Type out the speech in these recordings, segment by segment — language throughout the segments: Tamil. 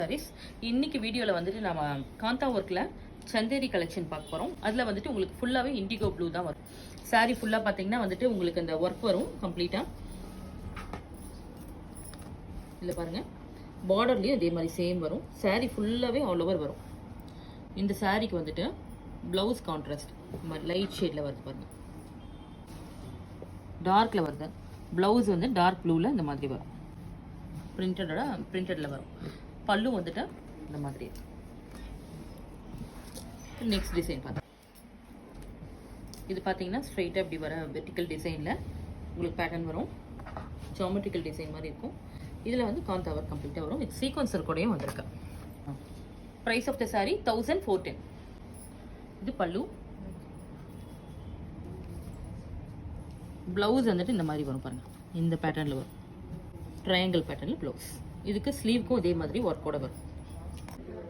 சாரீஸ் இன்னைக்கு வீடியோவில் வந்துட்டு நம்ம காந்தா ஒர்க்கில் சந்தேரி கலெக்ஷன் பார்க்க போகிறோம். அதில் வந்துட்டு உங்களுக்கு ஃபுல்லாகவே இண்டிகோ ப்ளூ தான் வரும். சாரீ ஃபுல்லாக பார்த்தீங்கன்னா வந்துட்டு உங்களுக்கு அந்த ஒர்க் வரும் கம்ப்ளீட்டாக. இல்லை பாருங்கள், பார்டர்லேயும் இதே மாதிரி சேம் வரும். சாரீ ஃபுல்லாகவே ஆல் ஓவர் வரும். இந்த சாரீக்கு வந்துட்டு ப்ளவுஸ் கான்ட்ராஸ்ட் லைட் ஷேடில் வருது பாருங்கள், டார்க்கில் வருது. ப்ளவுஸ் வந்து டார்க் ப்ளூவில் இந்த மாதிரி வரும், பிரிண்டடில் வரும். பல்லு வந்துட்டு இந்த மாதிரி. நெக்ஸ்ட் டிசைன் பார்த்தா இது பார்த்தீங்கன்னா ஸ்ட்ரைட்டாக இப்படி வர வெர்டிக்கல் டிசைனில் உங்களுக்கு பேட்டர்ன் வரும். ஜாமெட்ரிக்கல் டிசைன் மாதிரி இருக்கும். இதில் வந்து காந்தா ஒர்க் கம்ப்ளீட்டாக வரும். வித் சீக்வன்சர் கூடயும் வந்திருக்கு. Price of the sari 1410. இது பல்லு. ப்ளவுஸ் வந்துட்டு இந்த மாதிரி வரும் பாருங்கள், இந்த பேட்டர்னில் வரும். ட்ரையாங்கிள் பேட்டர்னில் ப்ளவுஸ். இதுக்கு ஸ்லீவ்க்கும் இதே மாதிரி ஒர்க்கோட வரும்.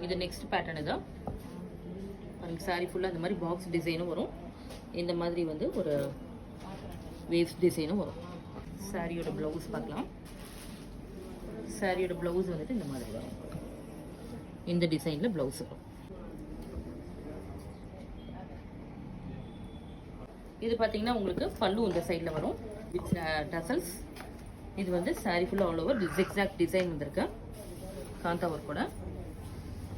இது நெக்ஸ்ட் பேட்டர்னு தான். சாரி ஃபுல்லாக இந்த மாதிரி பாக்ஸ் டிசைனும் வரும். இந்த மாதிரி வந்து ஒரு வேவ்ஸ் டிசைனும் வரும். சாரியோட ப்ளவுஸ் பார்க்கலாம். சாரியோட ப்ளவுஸ் வந்துட்டு இந்த மாதிரி வரும். இந்த டிசைனில் ப்ளவுஸ் வரும். இது பார்த்தீங்கன்னா உங்களுக்கு பல்லு இந்த சைடில் வரும் வித் டசல்ஸ். இது வந்து சாரி ஃபுல்லாக ஆல் ஓவர் ஜிக்ஸாக் டிசைன் வந்திருக்கு. காந்தா ஒர்க்கோட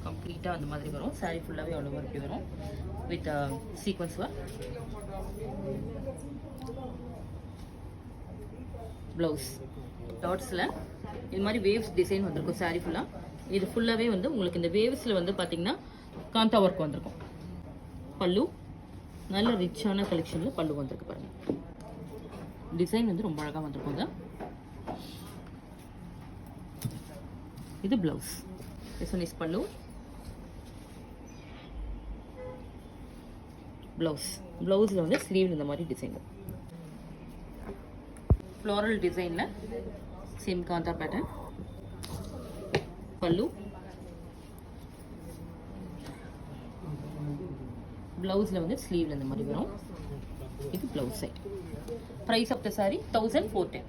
கம்ப்ளீட்டாக அந்த மாதிரி வரும். சாரி ஃபுல்லாகவே ஆல் ஓவர் இப்படி வரும் வித் சீக்வன்ஸ் ஒர்க். ப்ளவுஸ் டாட்ஸில் இது மாதிரி வேவ்ஸ் டிசைன் வந்திருக்கும். சாரி ஃபுல்லாக இது ஃபுல்லாகவே வந்து உங்களுக்கு இந்த வேவ்ஸில் வந்து பார்த்தீங்கன்னா காந்தா ஒர்க் வந்திருக்கும். பல்லு நல்ல ரிச்சான கலெக்ஷனில் பல்லு வந்திருக்கு பாருங்கள். டிசைன் வந்து ரொம்ப அழகாக வந்திருக்கும். தான் இது ப்ளவுஸ். திஸ் ஒன் இஸ் பல்லு. ப்ளவுஸில் வந்து ஸ்லீவ் இந்த மாதிரி டிசைன் வரும். ஃப்ளோரல் டிசைனில் சேம் காந்தா பேட்டர்ன். பல்லு. ப்ளவுஸில் வந்து ஸ்லீவில் இந்த மாதிரி வரும். இது blouse side. Price of the sari 1410.